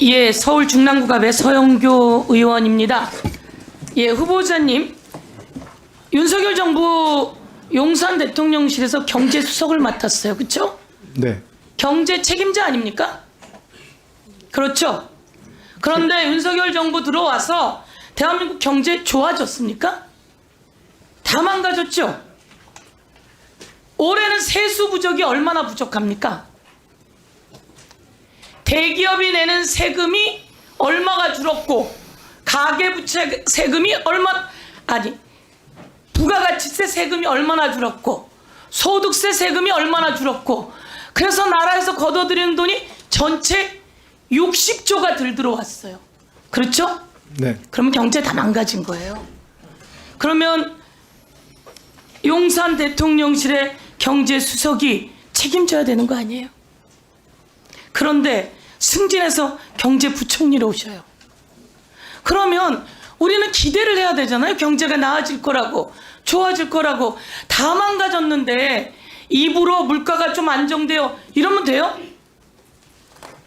예, 서울 중랑구갑의 서영교 의원입니다. 예, 후보자님, 윤석열 정부 용산 대통령실에서 경제수석을 맡았어요. 그렇죠? 네. 경제 책임자 아닙니까? 그렇죠? 그런데 윤석열 정부 들어와서 대한민국 경제 좋아졌습니까? 다 망가졌죠? 올해는 세수 부족이 얼마나 부족합니까? 대기업이 내는 세금이 얼마가 줄었고 가계부채 세금이 부가가치세 세금이 얼마나 줄었고 소득세 세금이 얼마나 줄었고, 그래서 나라에서 걷어들이는 돈이 전체 60조가 들 들어왔어요. 그렇죠? 네. 그러면 경제 다 망가진 거예요. 그러면 용산 대통령실의 경제수석이 책임져야 되는 거 아니에요? 그런데 승진해서 경제부총리로 오셔요. 그러면 우리는 기대를 해야 되잖아요. 경제가 나아질 거라고, 좋아질 거라고. 다 망가졌는데 입으로 물가가 좀 안정돼요 이러면 돼요?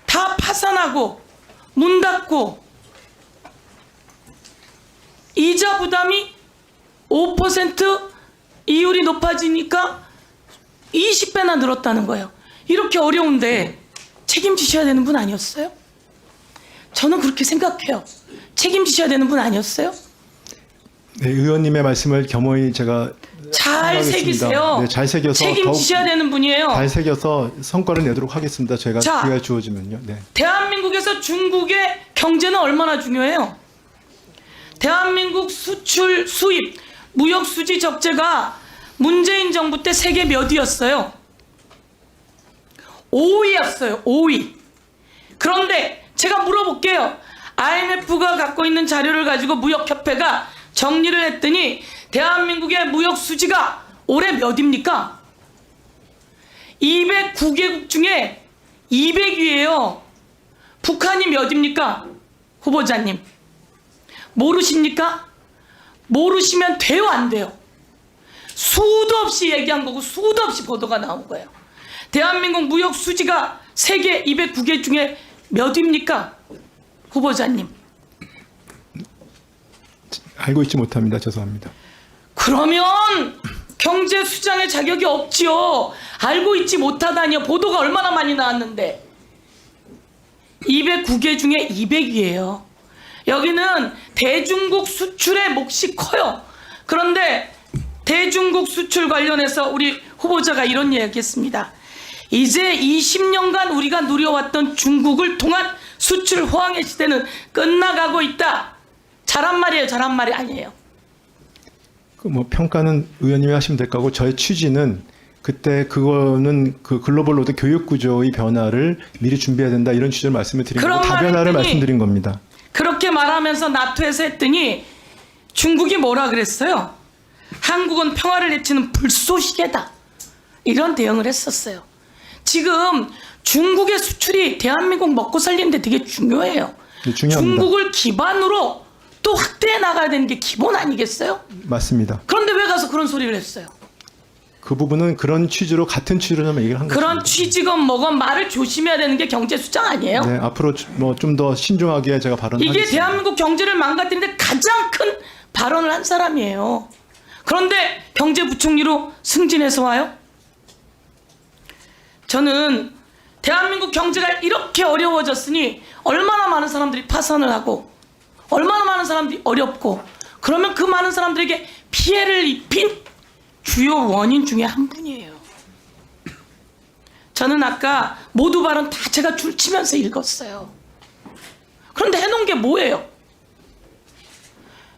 다 파산하고 문 닫고 이자 부담이 5% 이율이 높아지니까 20배나 늘었다는 거예요. 이렇게 어려운데 책임지셔야 되는 분 아니었어요? 저는 그렇게 생각해요. 책임지셔야 되는 분 아니었어요? 네, 의원님의 말씀을 겸허히 제가 잘 생각하겠습니다. 새기세요. 네, 잘 새겨서 책임지셔야 되는 분이에요. 잘 새겨서 성과를 내도록 하겠습니다. 제가 자, 기회가 주어지면요. 네. 대한민국에서 중국의 경제는 얼마나 중요해요? 대한민국 수출, 수입, 무역 수지 적재가 문재인 정부 때 세계 몇 위였어요? 5위였어요. 5위. 그런데 제가 물어볼게요. IMF가 갖고 있는 자료를 가지고 무역협회가 정리를 했더니 대한민국의 무역 수지가 올해 몇입니까? 209개국 중에 200위예요. 북한이 몇입니까? 후보자님 모르십니까? 모르시면 돼요, 안 돼요? 수도 없이 얘기한 거고 수도 없이 보도가 나온 거예요. 대한민국 무역 수지가 세계 209개 중에 몇입니까? 후보자님. 알고 있지 못합니다. 죄송합니다. 그러면 경제 수장의 자격이 없지요. 알고 있지 못하다니요. 보도가 얼마나 많이 나왔는데. 209개 중에 200위예요. 여기는 대중국 수출의 몫이 커요. 그런데 대중국 수출 관련해서 우리 후보자가 이런 이야기했습니다. 이제 20년간 우리가 누려왔던 중국을 통한 수출 호황의 시대는 끝나가고 있다. 잘한 말이에요, 잘한 말이 아니에요. 뭐 평가는 의원님이 하시면 될 거고, 저의 취지는 그때 그거는 그 글로벌 로드 교육 구조의 변화를 미리 준비해야 된다, 이런 취지로 말씀을 드린 거고, 다변화를 말씀드린 겁니다. 그렇게 말하면서 나토에서 했더니 중국이 뭐라 그랬어요? 한국은 평화를 해치는 불쏘시개다, 이런 대응을 했었어요. 지금 중국의 수출이 대한민국 먹고 살리는데 되게 중요해요. 네, 중요합니다. 중국을 기반으로 또 확대해 나가야 되는 게 기본 아니겠어요? 맞습니다. 그런데 왜 가서 그런 소리를 했어요? 그 부분은 그런 취지로, 같은 취지로 얘기를 한 거죠. 그런 취지건 뭐건 말을 조심해야 되는 게 경제 수장 아니에요? 네, 앞으로 뭐 좀 더 신중하게 제가 발언하겠습니다. 이게 대한민국 경제를 망가뜨리는데 가장 큰 발언을 한 사람이에요. 그런데 경제부총리로 승진해서 와요? 저는 대한민국 경제가 이렇게 어려워졌으니 얼마나 많은 사람들이 파산을 하고 얼마나 많은 사람들이 어렵고, 그러면 그 많은 사람들에게 피해를 입힌 주요 원인 중에 한 분이에요. 저는 아까 모두 발언 다 제가 줄치면서 읽었어요. 그런데 해놓은 게 뭐예요?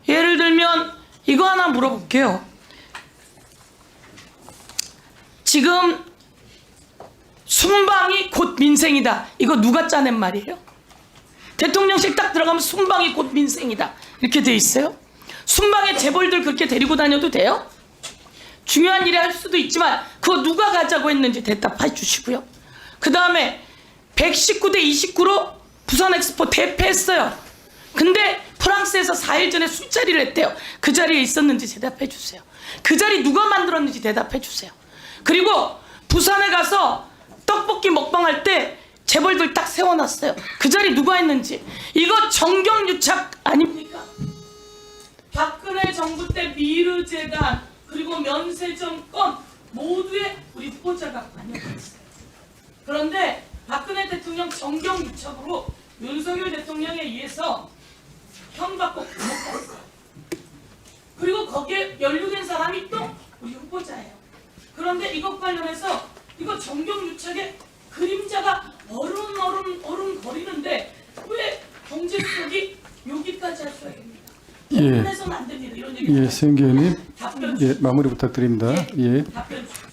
예를 들면 이거 하나 물어볼게요. 지금 순방이 곧 민생이다, 이거 누가 짜낸 말이에요? 대통령실 딱 들어가면 순방이 곧 민생이다 이렇게 돼 있어요? 순방에 재벌들 그렇게 데리고 다녀도 돼요? 중요한 일을 할 수도 있지만 그거 누가 가자고 했는지 대답해 주시고요. 그 다음에 119대 29로 부산 엑스포 대패했어요. 근데 프랑스에서 4일 전에 술자리를 했대요. 그 자리에 있었는지 대답해 주세요. 그 자리 누가 만들었는지 대답해 주세요. 그리고 부산에 가서 떡볶이 먹방할 때 재벌들 딱 세워놨어요. 그 자리 누가 했는지. 이거 정경유착 아닙니까? 박근혜 정부 때 미르재단 그리고 면세정권 모두에 우리 후보자가 관여가 있어요. 그런데 박근혜 대통령 정경유착으로 윤석열 대통령에 의해서 형받고 감옥 갔어요. 그리고 거기에 연루된 사람이 또 우리 후보자예요. 그런데 이것 관련해서 이거 정경유착의 그림자가 어른거리는데 왜 경제수석이 여기까지 할 수가 있습니다. 예. 해서는 안 됩니다. 이런 얘기. 예, 서영교 의원님. 답변 예, 마무리 부탁드립니다. 예. 답변 주십시오.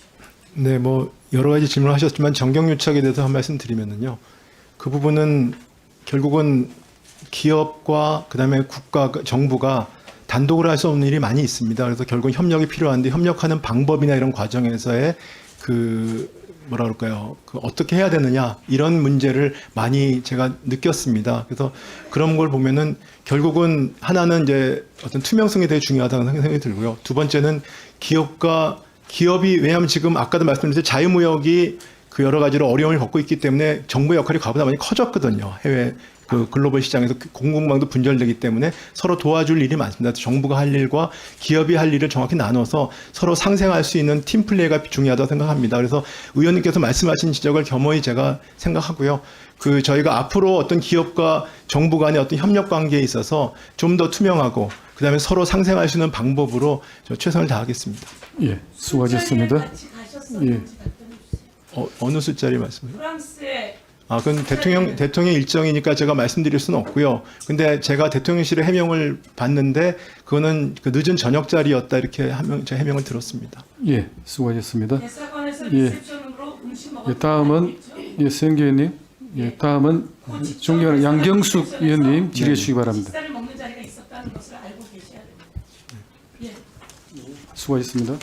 네, 뭐 여러 가지 질문하셨지만 정경유착에 대해서 한 말씀 드리면은요. 그 부분은 결국은 기업과 그다음에 국가 정부가 단독으로 할 수 없는 일이 많이 있습니다. 그래서 결국 협력이 필요한데 협력하는 방법이나 이런 과정에서의 뭐라 그럴까요? 어떻게 해야 되느냐 이런 문제를 많이 제가 느꼈습니다. 그래서 그런 걸 보면은 결국은 하나는 이제 어떤 투명성이 되게 중요하다는 생각이 들고요. 두 번째는 기업이 왜냐하면 지금 아까도 말씀드렸듯이 자유무역이 그 여러 가지로 어려움을 겪고 있기 때문에 정부의 역할이 과보다 많이 커졌거든요. 해외 그 글로벌 시장에서 공급망도 분절되기 때문에 서로 도와줄 일이 많습니다. 정부가 할 일과 기업이 할 일을 정확히 나눠서 서로 상생할 수 있는 팀 플레이가 중요하다고 생각합니다. 그래서 의원님께서 말씀하신 지적을 겸허히 제가 생각하고요. 저희가 앞으로 어떤 기업과 정부 간의 어떤 협력 관계에 있어서 좀 더 투명하고 그다음에 서로 상생할 수 있는 방법으로 최선을 다하겠습니다. 예, 수고하셨습니다. 같이 가셨었는지 예. 답변해 주세요. 어느 숫자리 말씀해요? 프랑스에 그건 대통령 일정이니까 제가 말씀드릴 수는 없고요. 근데 제가 대통령실의 해명을 봤는데 그거는 그 늦은 저녁 자리였다 이렇게 제 해명을 들었습니다. 예, 수고하셨습니다. 대사관에서 예. 리셉션으로 음식 예, 먹었던 다음은 예, 서영교 의원님. 예, 다음은 존경하는 양경숙 의원님 질의해 주시기 바랍니다. 식사를 먹는 자리가 있었다는 것을 알고 계셔야 됩니다. 예. 수고하셨습니다.